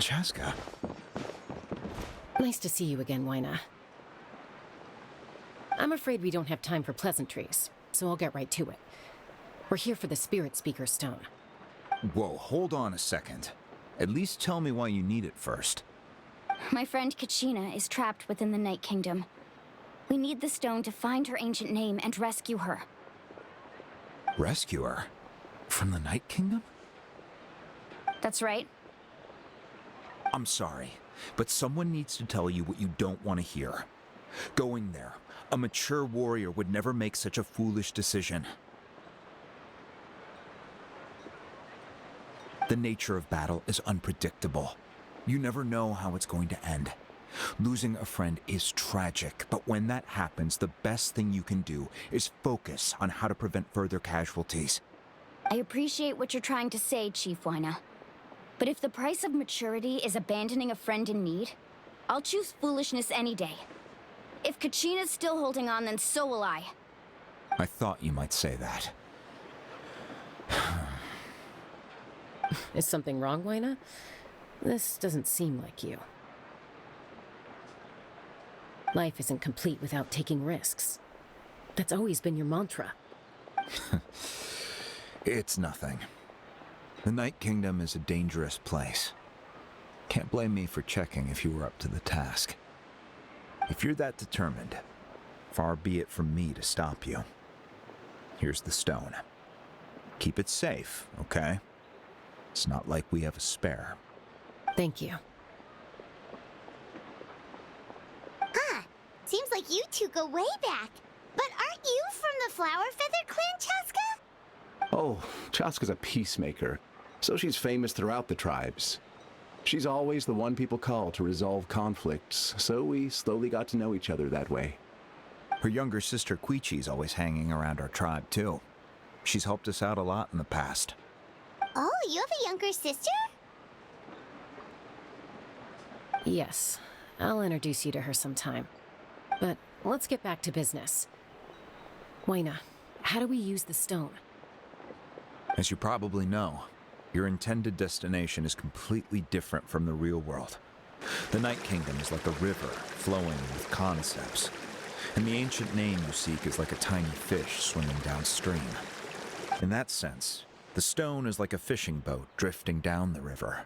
Chaska. Nice to see you again, Wyna. I'm afraid we don't have time for pleasantries, so I'll get right to it. We're here for the Spirit Speaker Stone. Whoa, hold on a second. At least tell me why you need it first. My friend Kachina is trapped within the Night Kingdom. We need the stone to find her ancient name and rescue her. Rescue her? From the Night Kingdom? That's right. I'm sorry, but someone needs to tell you what you don't want to hear. Going there, a mature warrior would never make such a foolish decision. The nature of battle is unpredictable. You never know how it's going to end. Losing a friend is tragic, but when that happens, the best thing you can do is focus on how to prevent further casualties. I appreciate what you're trying to say, Chief Wyna. But if the price of maturity is abandoning a friend in need, I'll choose foolishness any day. If Kachina's still holding on, then so will I. I thought you might say that. Is something wrong, Wyna? This doesn't seem like you. Life isn't complete without taking risks. That's always been your mantra. It's nothing. The Night Kingdom is a dangerous place. Can't blame me for checking if you were up to the task. If you're that determined, far be it from me to stop you. Here's the stone. Keep it safe, okay? It's not like we have a spare. Thank you. Huh. Seems like you two go way back. But aren't you from the Flower Feather Clan, Chaska? Oh, Chaska's a peacemaker, so she's famous throughout the tribes. She's always the one people call to resolve conflicts, so we slowly got to know each other that way. Her younger sister Quichi's always hanging around our tribe, too. She's helped us out a lot in the past. Oh, you have a younger sister? Yes, I'll introduce you to her sometime. But let's get back to business. Wyna, how do we use the stone? As you probably know, your intended destination is completely different from the real world. The Night Kingdom is like a river flowing with concepts, and the ancient name you seek is like a tiny fish swimming downstream. In that sense, the stone is like a fishing boat drifting down the river,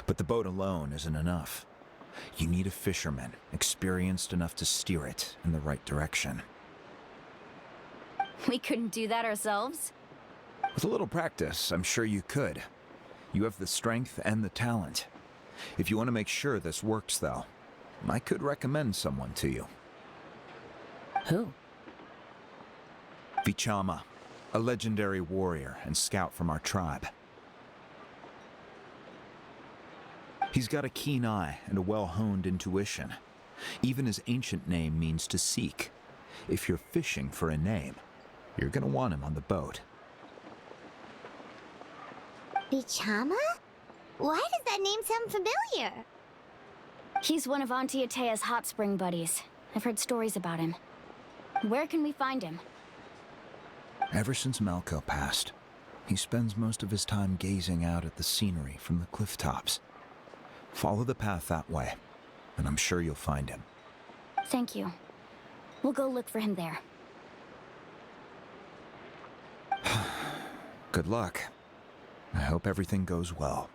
but the boat alone isn't enough. You need a fisherman experienced enough to steer it in the right direction. We couldn't do that ourselves? With a little practice, I'm sure you could. You have the strength and the talent. If you want to make sure this works, though, I could recommend someone to you. Who? Vichama, a legendary warrior and scout from our tribe. He's got a keen eye and a well-honed intuition. Even his ancient name means to seek. If you're fishing for a name, you're gonna want him on the boat. Vichama? Why does that name sound familiar? He's one of Auntie Atea's hot spring buddies. I've heard stories about him. Where can we find him? Ever since Malco passed, he spends most of his time gazing out at the scenery from the cliff tops. Follow the path that way, and I'm sure you'll find him. Thank you. We'll go look for him there. Good luck. I hope everything goes well.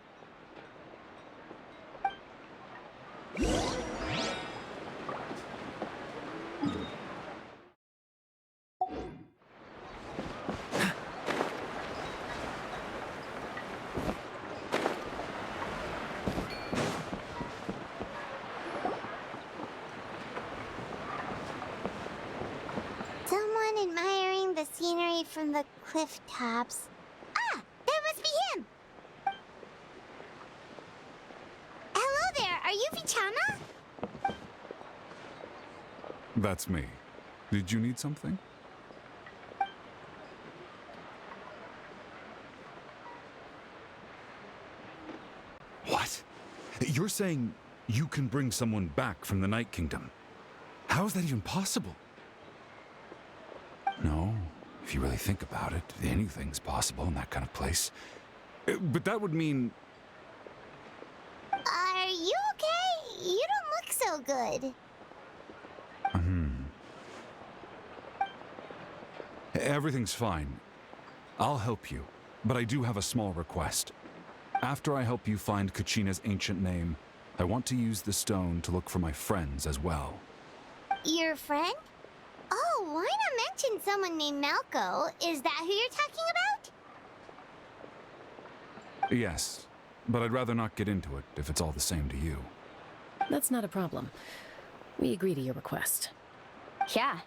Someone admiring the scenery from the cliff tops. Ah! That must be him! Hello there! Are you Vichama? That's me. Did you need something? What? You're saying you can bring someone back from the Night Kingdom? How is that even possible? No, if you really think about it, anything's possible in that kind of place. But that would mean... Are so good. Everything's fine. I'll help you, but I do have a small request. After I help you find Kachina's ancient name, I want to use the stone to look for my friends as well. Your friend? Oh, why not mention someone named Malco? Is that who you're talking about? Yes, but I'd rather not get into it if it's all the same to you. That's not a problem. We agree to your request. Yeah.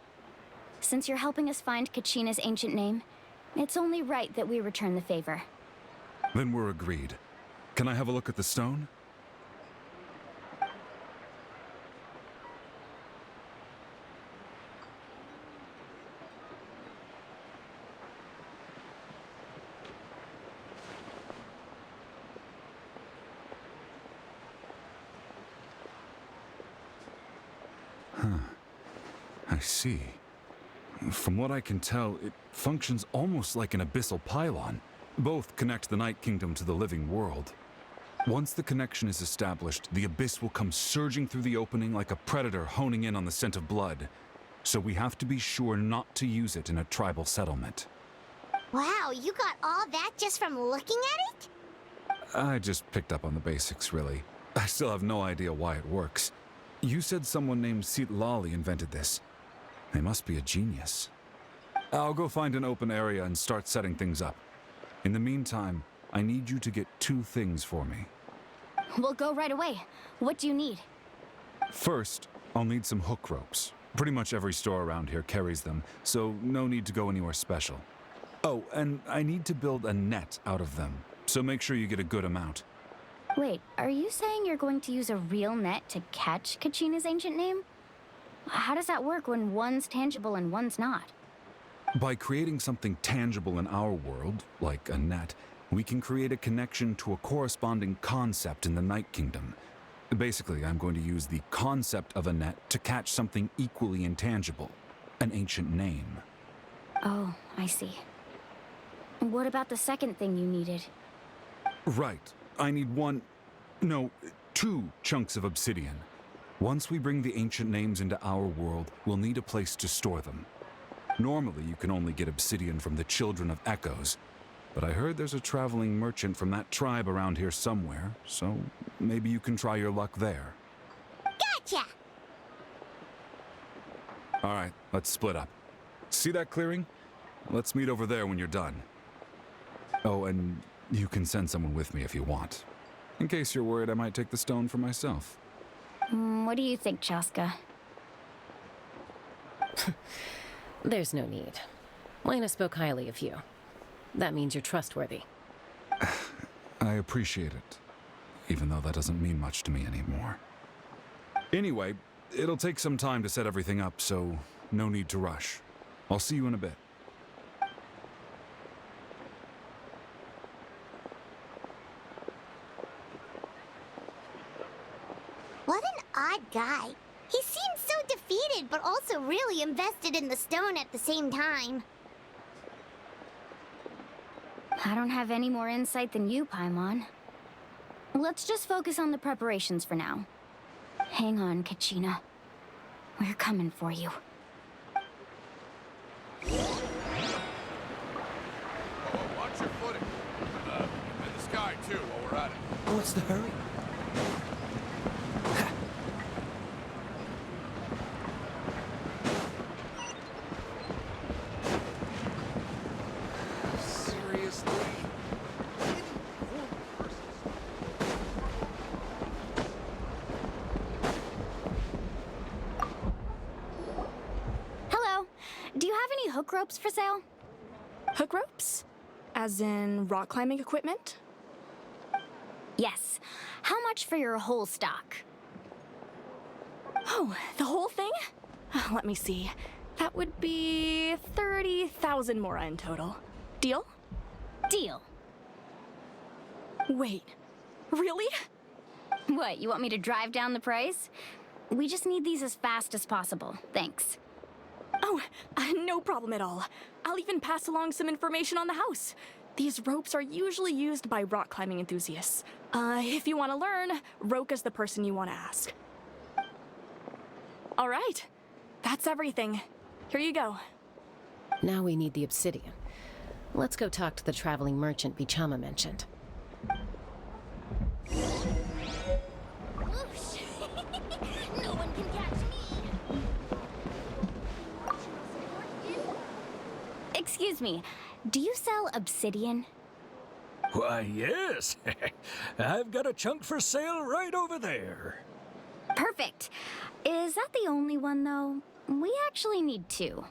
Since you're helping us find Kachina's ancient name, it's only right that we return the favor. Then we're agreed. Can I have a look at the stone? I see. From what I can tell, it functions almost like an abyssal pylon. Both connect the Night Kingdom to the living world. Once the connection is established, the abyss will come surging through the opening like a predator honing in on the scent of blood. So we have to be sure not to use it in a tribal settlement. Wow, you got all that just from looking at it? I just picked up on the basics, really. I still have no idea why it works. You said someone named Sitlali invented this. They must be a genius. I'll go find an open area and start setting things up. In the meantime, I need you to get 2 things for me. We'll go right away. What do you need? First, I'll need some hook ropes. Pretty much every store around here carries them, so no need to go anywhere special. Oh, and I need to build a net out of them, so make sure you get a good amount. Wait, are you saying you're going to use a real net to catch Kachina's ancient name? How does that work when one's tangible and one's not? By creating something tangible in our world, like a net, we can create a connection to a corresponding concept in the Night Kingdom. Basically, I'm going to use the concept of a net to catch something equally intangible, an ancient name. Oh, I see. What about the second thing you needed? Right. I need 2 chunks of obsidian. Once we bring the ancient names into our world, we'll need a place to store them. Normally, you can only get obsidian from the Children of Echoes, but I heard there's a traveling merchant from that tribe around here somewhere, so maybe you can try your luck there. Gotcha! All right, let's split up. See that clearing? Let's meet over there when you're done. Oh, and you can send someone with me if you want, in case you're worried I might take the stone for myself. What do you think, Chaska? There's no need. Lena spoke highly of you. That means you're trustworthy. I appreciate it, even though that doesn't mean much to me anymore. Anyway, it'll take some time to set everything up, so no need to rush. I'll see you in a bit. What an odd guy. He seems so defeated, but also really invested in the stone at the same time. I don't have any more insight than you, Paimon. Let's just focus on the preparations for now. Hang on, Kachina. We're coming for you. Watch your footing. In the sky, too, while we're at it. What's the hurry? Seriously? Hello. Do you have any hook ropes for sale? Hook ropes? As in rock climbing equipment? Yes. How much for your whole stock? Oh, the whole thing? Let me see. That would be 30,000 mora in total. Deal? Deal. Wait, really? What, you want me to drive down the price? We just need these as fast as possible. Thanks. Oh, no problem at all. I'll even pass along some information on the house. These ropes are usually used by rock climbing enthusiasts. If you want to learn, Roka's the person you want to ask. All right. That's everything. Here you go. Now we need the obsidian. Let's go talk to the traveling merchant Vichama mentioned. Whoosh! No one can catch me! Excuse me, do you sell obsidian? Why, yes. I've got a chunk for sale right over there. Perfect. Is that the only one, though? We actually need two.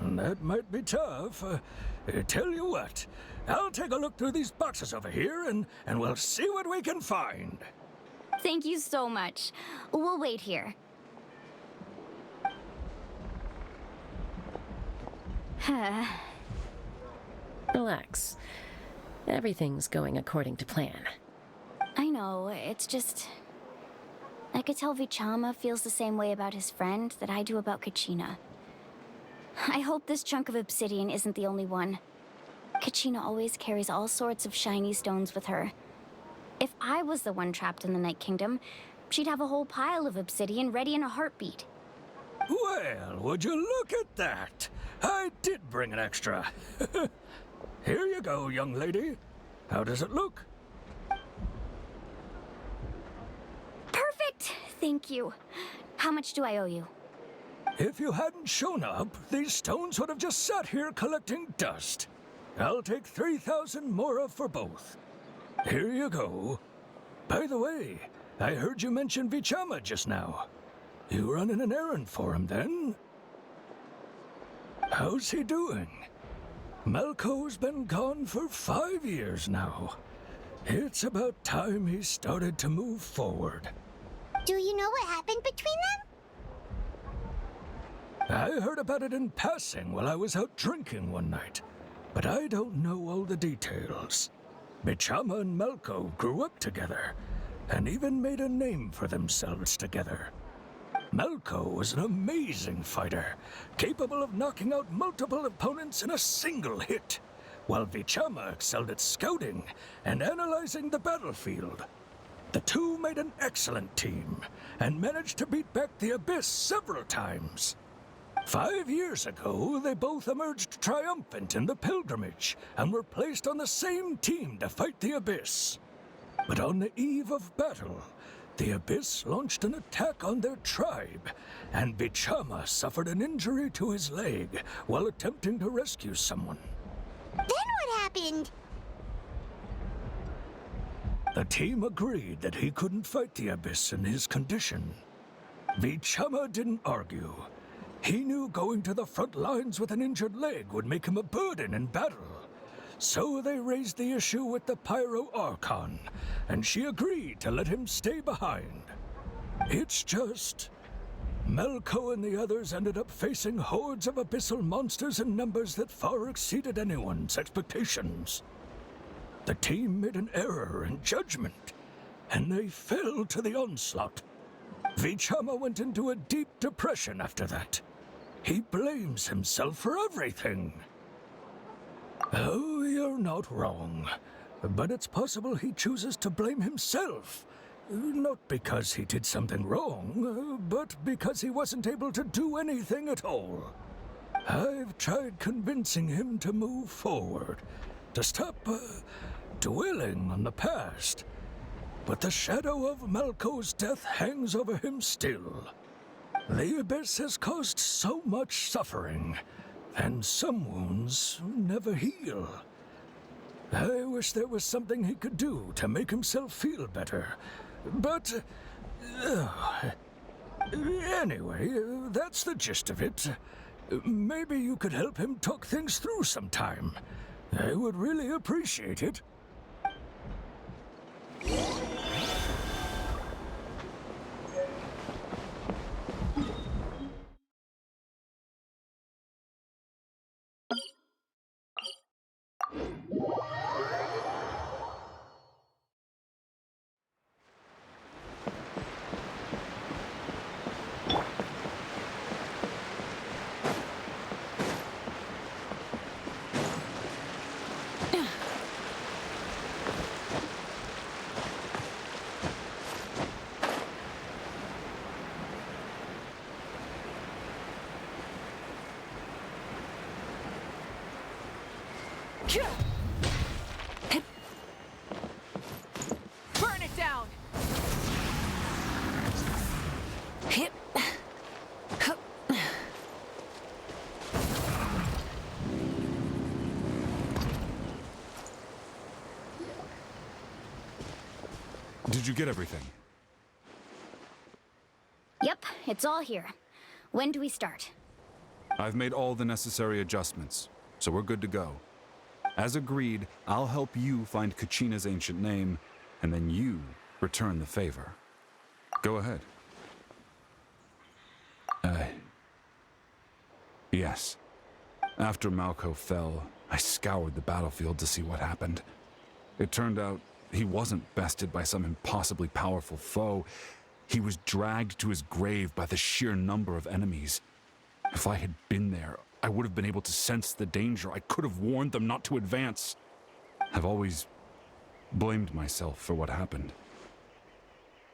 That might be tough. Tell you what, I'll take a look through these boxes over here and we'll see what we can find. Thank you so much. We'll wait here. Relax. Everything's going according to plan. I know, it's just... I could tell Vichama feels the same way about his friend that I do about Kachina. I hope this chunk of obsidian isn't the only one. Kachina always carries all sorts of shiny stones with her. If I was the one trapped in the Night Kingdom, she'd have a whole pile of obsidian ready in a heartbeat. Well, would you look at that? I did bring an extra. Here you go, young lady. How does it look? Perfect! Thank you. How much do I owe you? If you hadn't shown up, these stones would have just sat here collecting dust. I'll take 3,000 mora for both. Here you go. By the way, I heard you mention Vichama just now. You running an errand for him, then? How's he doing? Malco's been gone for 5 years now. It's about time he started to move forward. Do you know what happened between them? I heard about it in passing while I was out drinking one night, but I don't know all the details. Vichama and Malco grew up together, and even made a name for themselves together. Malco was an amazing fighter, capable of knocking out multiple opponents in a single hit, while Vichama excelled at scouting and analyzing the battlefield. The two made an excellent team, and managed to beat back the Abyss several times. 5 years ago, they both emerged triumphant in the pilgrimage, and were placed on the same team to fight the Abyss. But on the eve of battle, the Abyss launched an attack on their tribe, and Vichama suffered an injury to his leg while attempting to rescue someone. Then what happened? The team agreed that he couldn't fight the Abyss in his condition. Vichama didn't argue. He knew going to the front lines with an injured leg would make him a burden in battle. So they raised the issue with the Pyro Archon, and she agreed to let him stay behind. It's just... Malco and the others ended up facing hordes of abyssal monsters in numbers that far exceeded anyone's expectations. The team made an error in judgment, and they fell to the onslaught. Vichama went into a deep depression after that. He blames himself for everything. Oh, you're not wrong. But it's possible he chooses to blame himself. Not because he did something wrong, but because he wasn't able to do anything at all. I've tried convincing him to move forward, to stop dwelling on the past. But the shadow of Malco's death hangs over him still. The Abyss has caused so much suffering, and some wounds never heal. I wish there was something he could do to make himself feel better, but... anyway, that's the gist of it. Maybe you could help him talk things through sometime. I would really appreciate it. Burn it down! Hip. Hup. Did you get everything? Yep, it's all here. When do we start? I've made all the necessary adjustments, so we're good to go. As agreed, I'll help you find Kachina's ancient name, and then you return the favor. Go ahead. Yes. After Malko fell, I scoured the battlefield to see what happened. It turned out he wasn't bested by some impossibly powerful foe. He was dragged to his grave by the sheer number of enemies. If I had been there, I would have been able to sense the danger. I could have warned them not to advance. I've always blamed myself for what happened.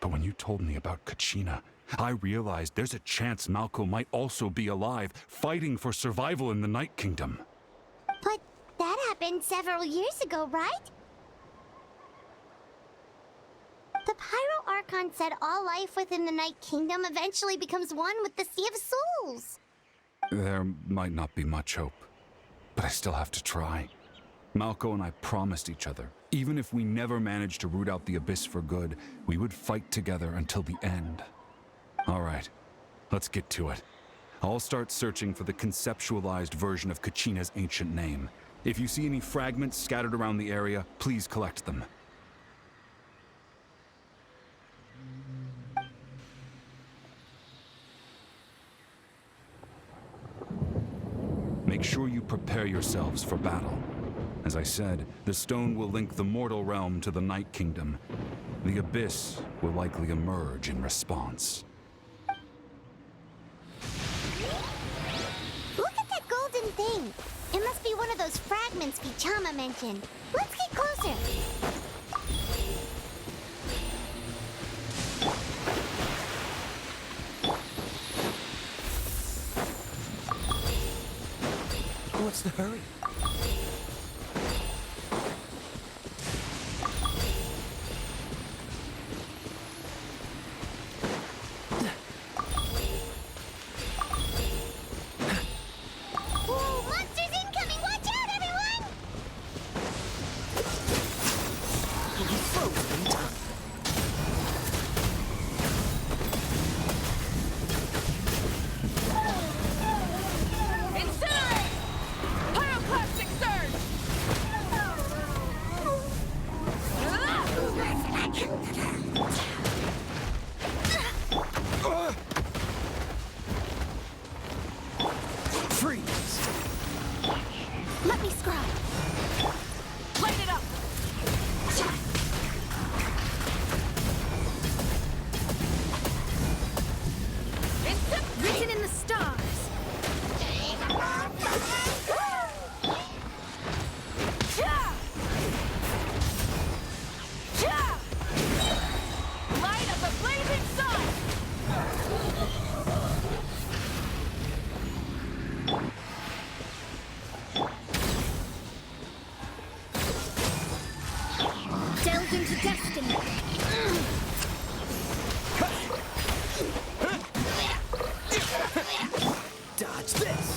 But when you told me about Kachina, I realized there's a chance Malko might also be alive, fighting for survival in the Night Kingdom. But that happened several years ago, right? The Pyro Archon said all life within the Night Kingdom eventually becomes one with the Sea of Souls. There might not be much hope, but I still have to try. Malko and I promised each other, even if we never managed to root out the Abyss for good, we would fight together until the end. All right, let's get to it. I'll start searching for the conceptualized version of Kachina's ancient name. If you see any fragments scattered around the area, please collect them. Make sure you prepare yourselves for battle. As I said, the stone will link the mortal realm to the Night Kingdom. The Abyss will likely emerge in response. Look at that golden thing. It must be one of those fragments Vichama mentioned. Let's get closer. What's the hurry? Whoa, monsters incoming! Watch out, everyone! You froze in time. Incinerate! Pyroclastic surge! Freeze! Let me scribe. Light it up! Written in the stars. Light of the blazing sun! Delve into destiny. Dodge this!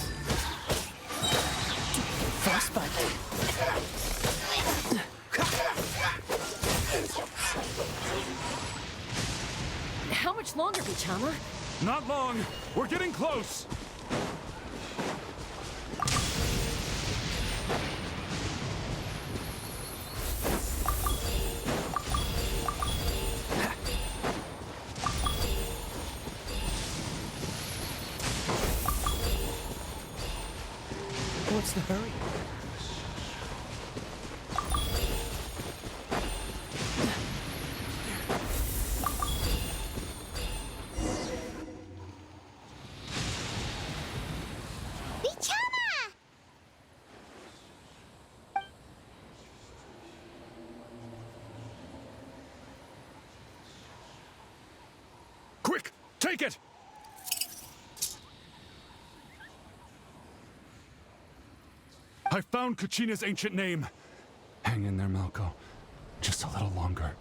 Frostbite! How much longer, Vichama? Not long! We're getting close! What's the hurry? Vichama! Quick! Take it! I found Kachina's ancient name. Hang in there, Malko. Just a little longer.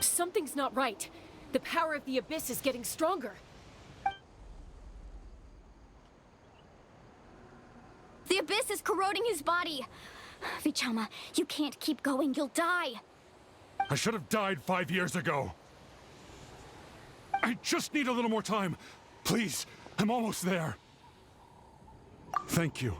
Something's not right. The power of the Abyss is getting stronger. The Abyss is corroding his body. Vichama, you can't keep going. You'll die. I should have died 5 years ago. I just need a little more time. Please, I'm almost there. Thank you.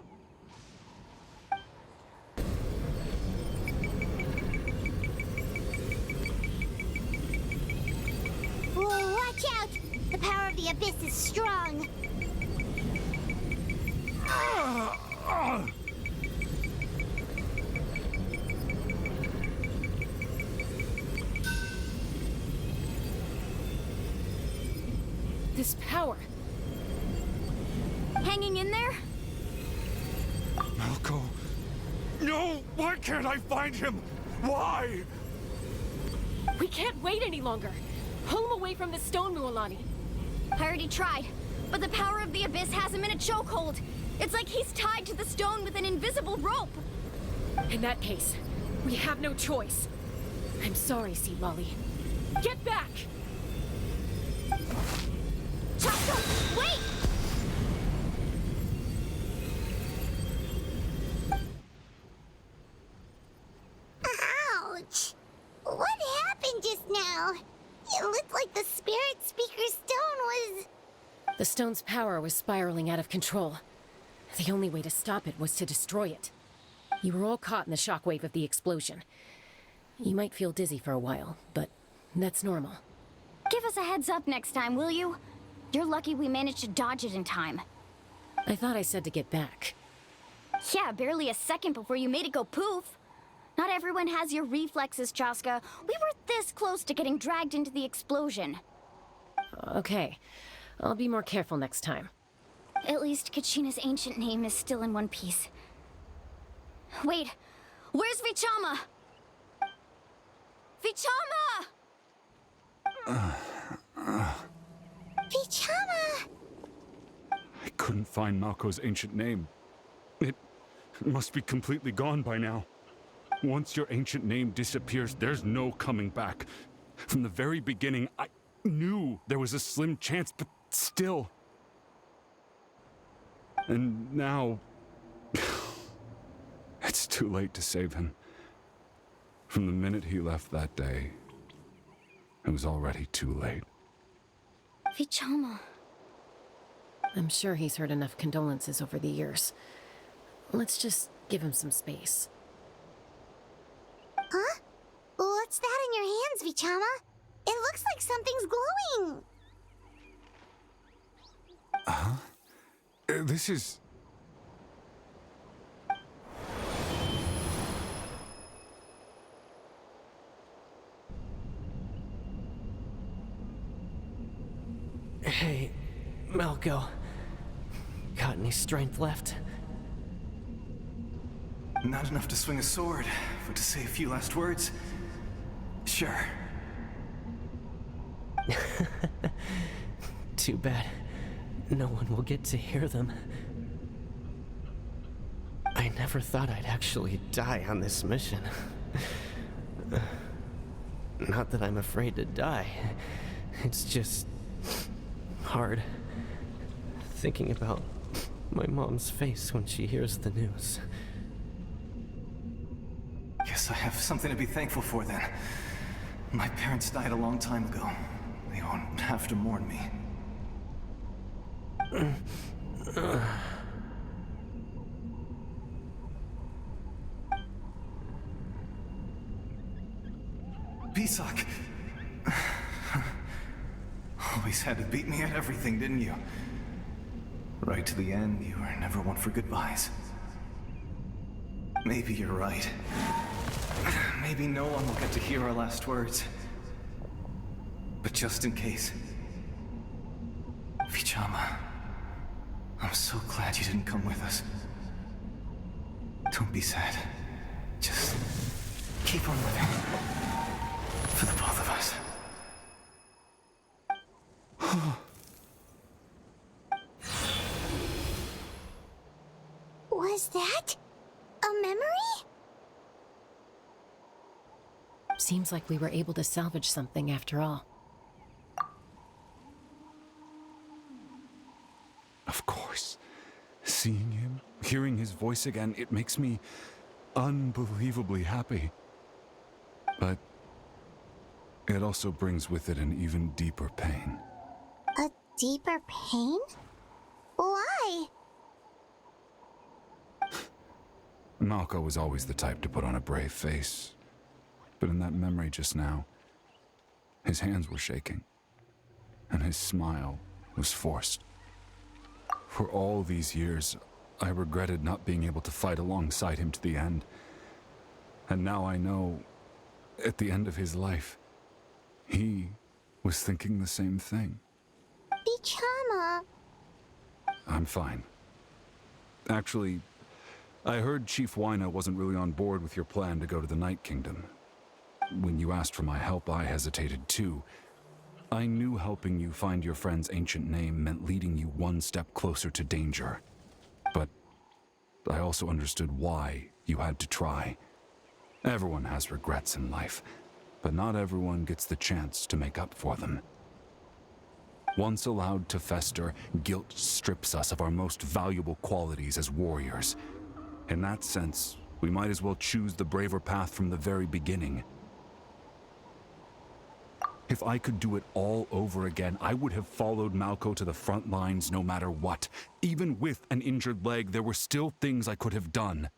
Whoa, watch out! The power of the Abyss is strong. This power. Hanging in there? Malko. No! Why can't I find him? Why? We can't wait any longer. Pull him away from the stone, Mualani. I already tried, but the power of the Abyss has him in a chokehold. It's like he's tied to the stone with an invisible rope. In that case, we have no choice. I'm sorry, Sea Lolly. Get back! Chaco, wait! Ouch! What happened just now? It looked like the Spirit Speaker's stone was... The stone's power was spiraling out of control. The only way to stop it was to destroy it. You were all caught in the shockwave of the explosion. You might feel dizzy for a while, but that's normal. Give us a heads up next time, will you? You're lucky we managed to dodge it in time. I thought I said to get back. Yeah, barely a second before you made it go poof. Not everyone has your reflexes, Chaska. We were this close to getting dragged into the explosion. Okay, I'll be more careful next time. At least Kachina's ancient name is still in one piece. Wait, where's Vichama? Vichama! Vichama! I couldn't find Malko's ancient name. It must be completely gone by now. Once your ancient name disappears, there's no coming back. From the very beginning, I knew there was a slim chance, but still. And now... it's too late to save him. From the minute he left that day, it was already too late. Vichama. I'm sure he's heard enough condolences over the years. Let's just give him some space. Huh? What's that in your hands, Vichama? It looks like something's glowing. This is... Hey, Malko. Got any strength left? Not enough to swing a sword, but to say a few last words? Sure. Too bad. No one will get to hear them. I never thought I'd actually die on this mission. Not that I'm afraid to die. It's just... hard. Thinking about my mom's face when she hears the news. Guess I have something to be thankful for then. My parents died a long time ago. They won't have to mourn me. Pisak! Always had to beat me at everything, didn't you? Right to the end, you were never one for goodbyes. Maybe you're right. Maybe no one will get to hear our last words. But just in case... Vichama, I'm so glad you didn't come with us. Don't be sad. Just keep on living. For the both of us. Was that? A memory? Seems like we were able to salvage something after all. Of course. Seeing him, hearing his voice again, it makes me unbelievably happy. But it also brings with it an even deeper pain. A deeper pain? Why? Malco was always the type to put on a brave face. But in that memory just now, his hands were shaking, and his smile was forced. For all these years, I regretted not being able to fight alongside him to the end. And now I know, at the end of his life, he was thinking the same thing. Vichama. I'm fine. Actually, I heard Chief Wyna wasn't really on board with your plan to go to the Night Kingdom. When you asked for my help, I hesitated too. I knew helping you find your friend's ancient name meant leading you one step closer to danger. But I also understood why you had to try. Everyone has regrets in life, but not everyone gets the chance to make up for them. Once allowed to fester, guilt strips us of our most valuable qualities as warriors. In that sense, we might as well choose the braver path from the very beginning. If I could do it all over again, I would have followed Malco to the front lines no matter what. Even with an injured leg, there were still things I could have done.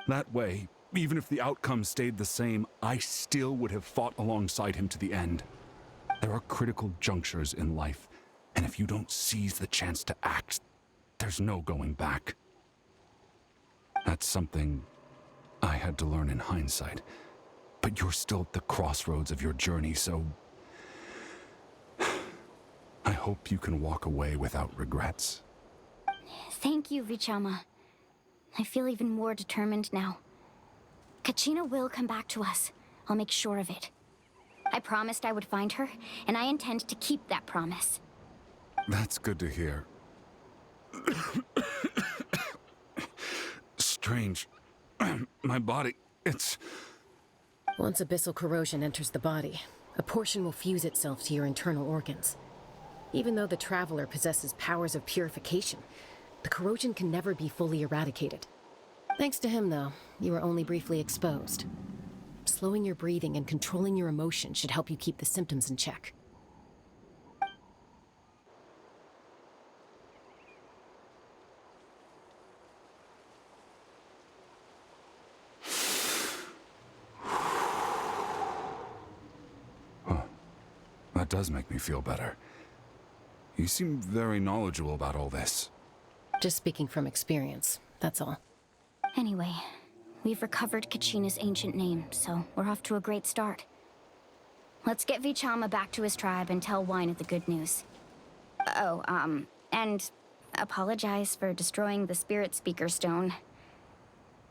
That way, even if the outcome stayed the same, I still would have fought alongside him to the end. There are critical junctures in life, and if you don't seize the chance to act, there's no going back. That's something I had to learn in hindsight, but you're still at the crossroads of your journey, so I hope you can walk away without regrets. Thank you, Vichama. I feel even more determined now. Kachina will come back to us. I'll make sure of it. I promised I would find her, and I intend to keep that promise. That's good to hear. Strange. My body, it's... Once abyssal corrosion enters the body, a portion will fuse itself to your internal organs. Even though the Traveler possesses powers of purification, the corrosion can never be fully eradicated. Thanks to him, though, you were only briefly exposed. Slowing your breathing and controlling your emotions should help you keep the symptoms in check. That does make me feel better. You seem very knowledgeable about all this. Just speaking from experience, that's all. Anyway, we've recovered Kachina's ancient name, so we're off to a great start. Let's get Vichama back to his tribe and tell Wyna the good news. Oh, and apologize for destroying the Spirit Speaker Stone.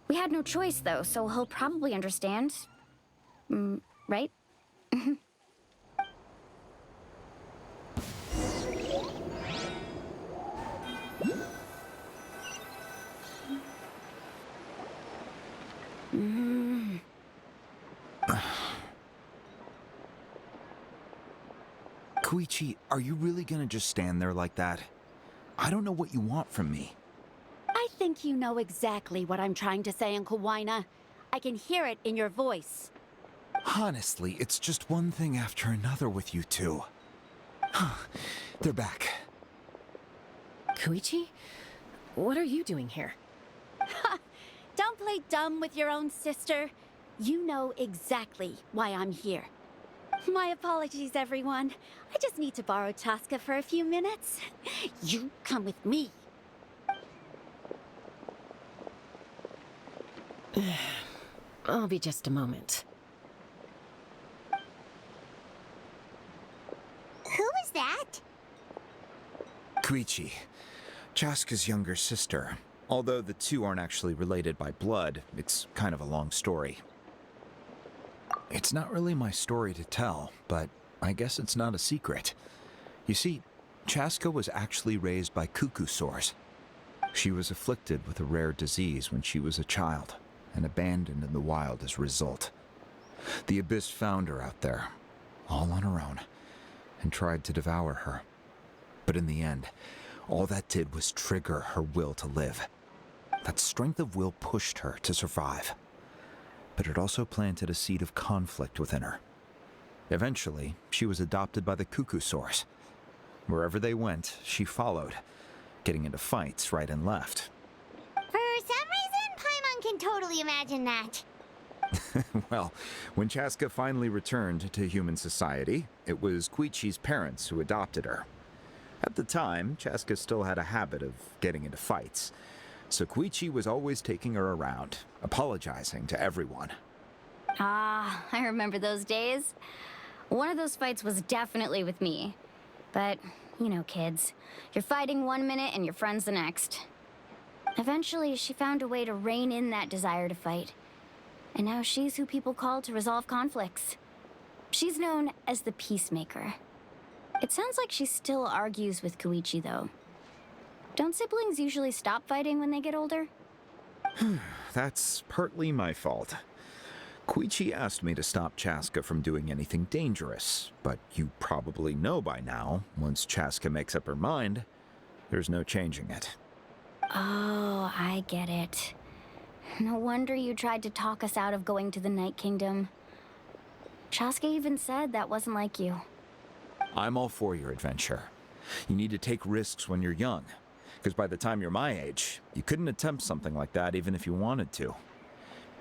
We had no choice, though, so he'll probably understand. Right? Koichi, are you really gonna just stand there like that? I don't know what you want from me. I think you know exactly what I'm trying to say, Uncle Wyna. I can hear it in your voice. Honestly, it's just one thing after another with you two. They're back. Koichi? What are you doing here? Don't play dumb with your own sister. You know exactly why I'm here. My apologies, everyone. I just need to borrow Chaska for a few minutes. You come with me. I'll be just a moment. Who is that? Koichi, Chaska's younger sister. Although the two aren't actually related by blood, it's kind of a long story. It's not really my story to tell, but I guess it's not a secret. You see, Chaska was actually raised by cuckoo sores. She was afflicted with a rare disease when she was a child and abandoned in the wild as a result. The Abyss found her out there, all on her own, and tried to devour her. But in the end, all that did was trigger her will to live. That strength of will pushed her to survive. But it also planted a seed of conflict within her. Eventually, she was adopted by the Cuckoo Source. Wherever they went, she followed, getting into fights right and left. For some reason, Paimon can totally imagine that. Well, when Chaska finally returned to human society, it was Koichi's parents who adopted her. At the time, Chaska still had a habit of getting into fights, so Koichi was always taking her around, apologizing to everyone. Ah, I remember those days. One of those fights was definitely with me. But, you know, kids. You're fighting one minute and your friend's the next. Eventually, she found a way to rein in that desire to fight. And now she's who people call to resolve conflicts. She's known as the Peacemaker. It sounds like she still argues with Koichi, though. Don't siblings usually stop fighting when they get older? That's partly my fault. Koichi asked me to stop Chaska from doing anything dangerous, but you probably know by now, once Chaska makes up her mind, there's no changing it. Oh, I get it. No wonder you tried to talk us out of going to the Night Kingdom. Chaska even said that wasn't like you. I'm all for your adventure. You need to take risks when you're young, because by the time you're my age, you couldn't attempt something like that even if you wanted to.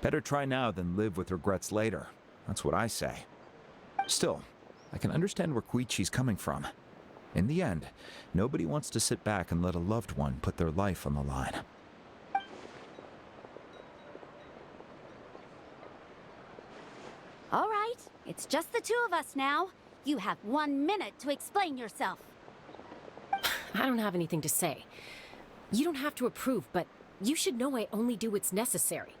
Better try now than live with regrets later. That's what I say. Still, I can understand where Koichi's coming from. In the end, nobody wants to sit back and let a loved one put their life on the line. All right, it's just the two of us now. You have 1 minute to explain yourself. I don't have anything to say. You don't have to approve, but you should know I only do what's necessary.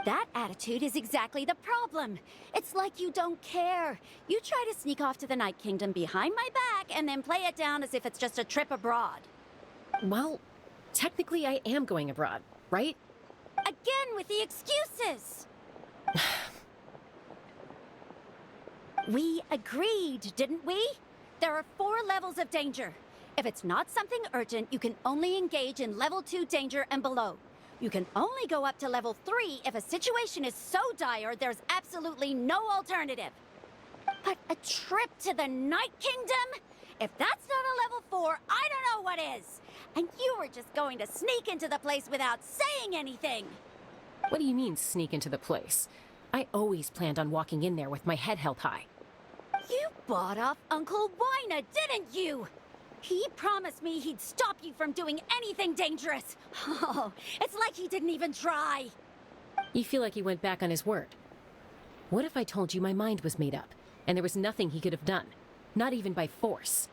That attitude is exactly the problem. It's like you don't care. You try to sneak off to the Night Kingdom behind my back and then play it down as if it's just a trip abroad. Well, technically I am going abroad, right? Again with the excuses! We agreed, didn't we? There are 4 levels of danger. If it's not something urgent, you can only engage in level 2 danger and below. You can only go up to level 3 if a situation is so dire there's absolutely no alternative. But a trip to the Night Kingdom? If that's not a level 4, I don't know what is. And you were just going to sneak into the place without saying anything. What do you mean, sneak into the place? I always planned on walking in there with my head held high. You bought off Uncle Wina, didn't you? He promised me he'd stop you from doing anything dangerous. Oh, it's like he didn't even try. You feel like he went back on his word. What if I told you my mind was made up, and there was nothing he could have done? Not even by force.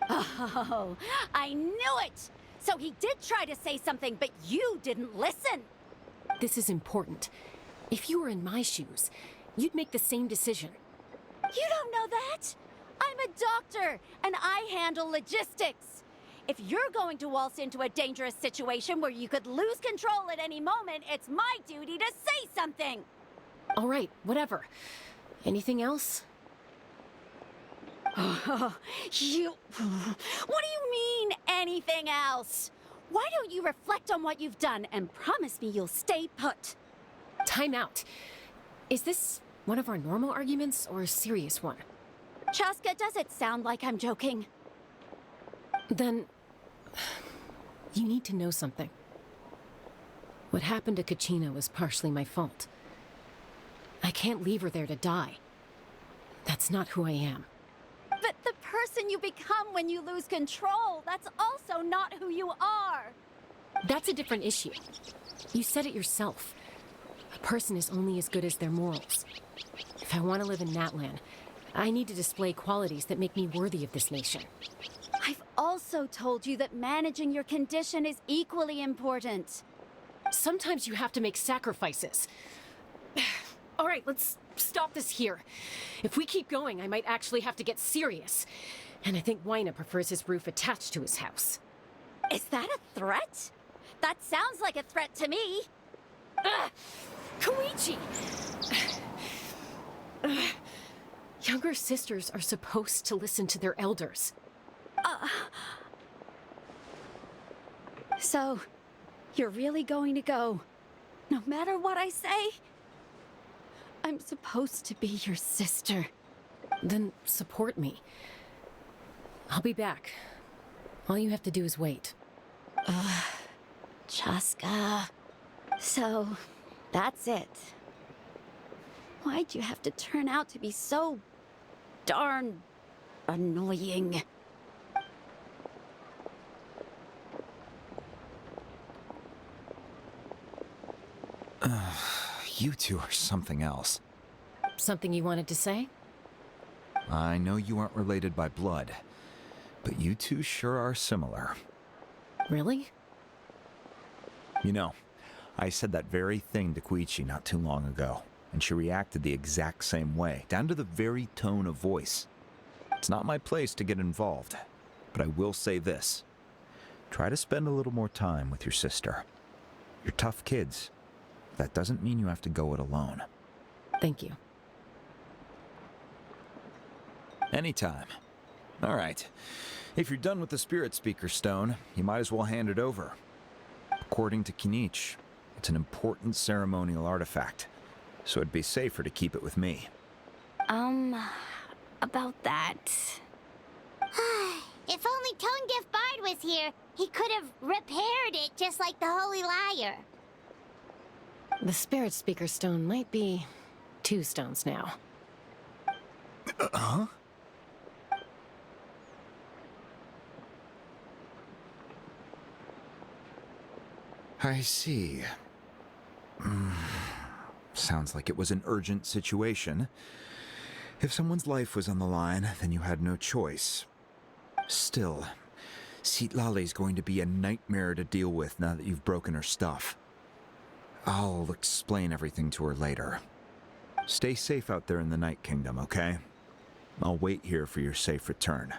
Oh, I knew it! So he did try to say something, but you didn't listen. This is important. If you were in my shoes, you'd make the same decision. You don't know that? I'm a doctor, and I handle logistics. If you're going to waltz into a dangerous situation where you could lose control at any moment, it's my duty to say something. All right, whatever. Anything else? What do you mean, anything else? Why don't you reflect on what you've done and promise me you'll stay put? Time out. Is this one of our normal arguments or a serious one? Chaska, does it sound like I'm joking? Then, you need to know something. What happened to Kachina was partially my fault. I can't leave her there to die. That's not who I am. But the person you become when you lose control, that's also not who you are. That's a different issue. You said it yourself. A person is only as good as their morals. If I want to live in Natlan, I need to display qualities that make me worthy of this nation. I've also told you that managing your condition is equally important. Sometimes you have to make sacrifices. All right, let's stop this here. If we keep going, I might actually have to get serious. And I think Wina prefers his roof attached to his house. Is that a threat? That sounds like a threat to me. Koichi! Younger sisters are supposed to listen to their elders. So, you're really going to go, no matter what I say? I'm supposed to be your sister. Then support me. I'll be back. All you have to do is wait. Chaska. So, that's it. Why'd you have to turn out to be so darn annoying? You two are something else. Something you wanted to say? I know you aren't related by blood, but you two sure are similar. Really? You know, I said that very thing to Koichi not too long ago, and she reacted the exact same way, down to the very tone of voice. It's not my place to get involved, but I will say this. Try to spend a little more time with your sister. You're tough kids. That doesn't mean you have to go it alone. Thank you. Anytime. All right. If you're done with the Spirit Speaker Stone, you might as well hand it over. According to Kinich, it's an important ceremonial artifact, so it'd be safer to keep it with me. About that. If only Tone Deaf Bard was here, he could have repaired it just like the Holy Liar. The Spirit Speaker Stone might be 2 stones now. Huh? I see. Sounds like it was an urgent situation. If someone's life was on the line, then you had no choice. Still, Citlali's going to be a nightmare to deal with now that you've broken her stuff. I'll explain everything to her later. Stay safe out there in the Night Kingdom, okay? I'll wait here for your safe return.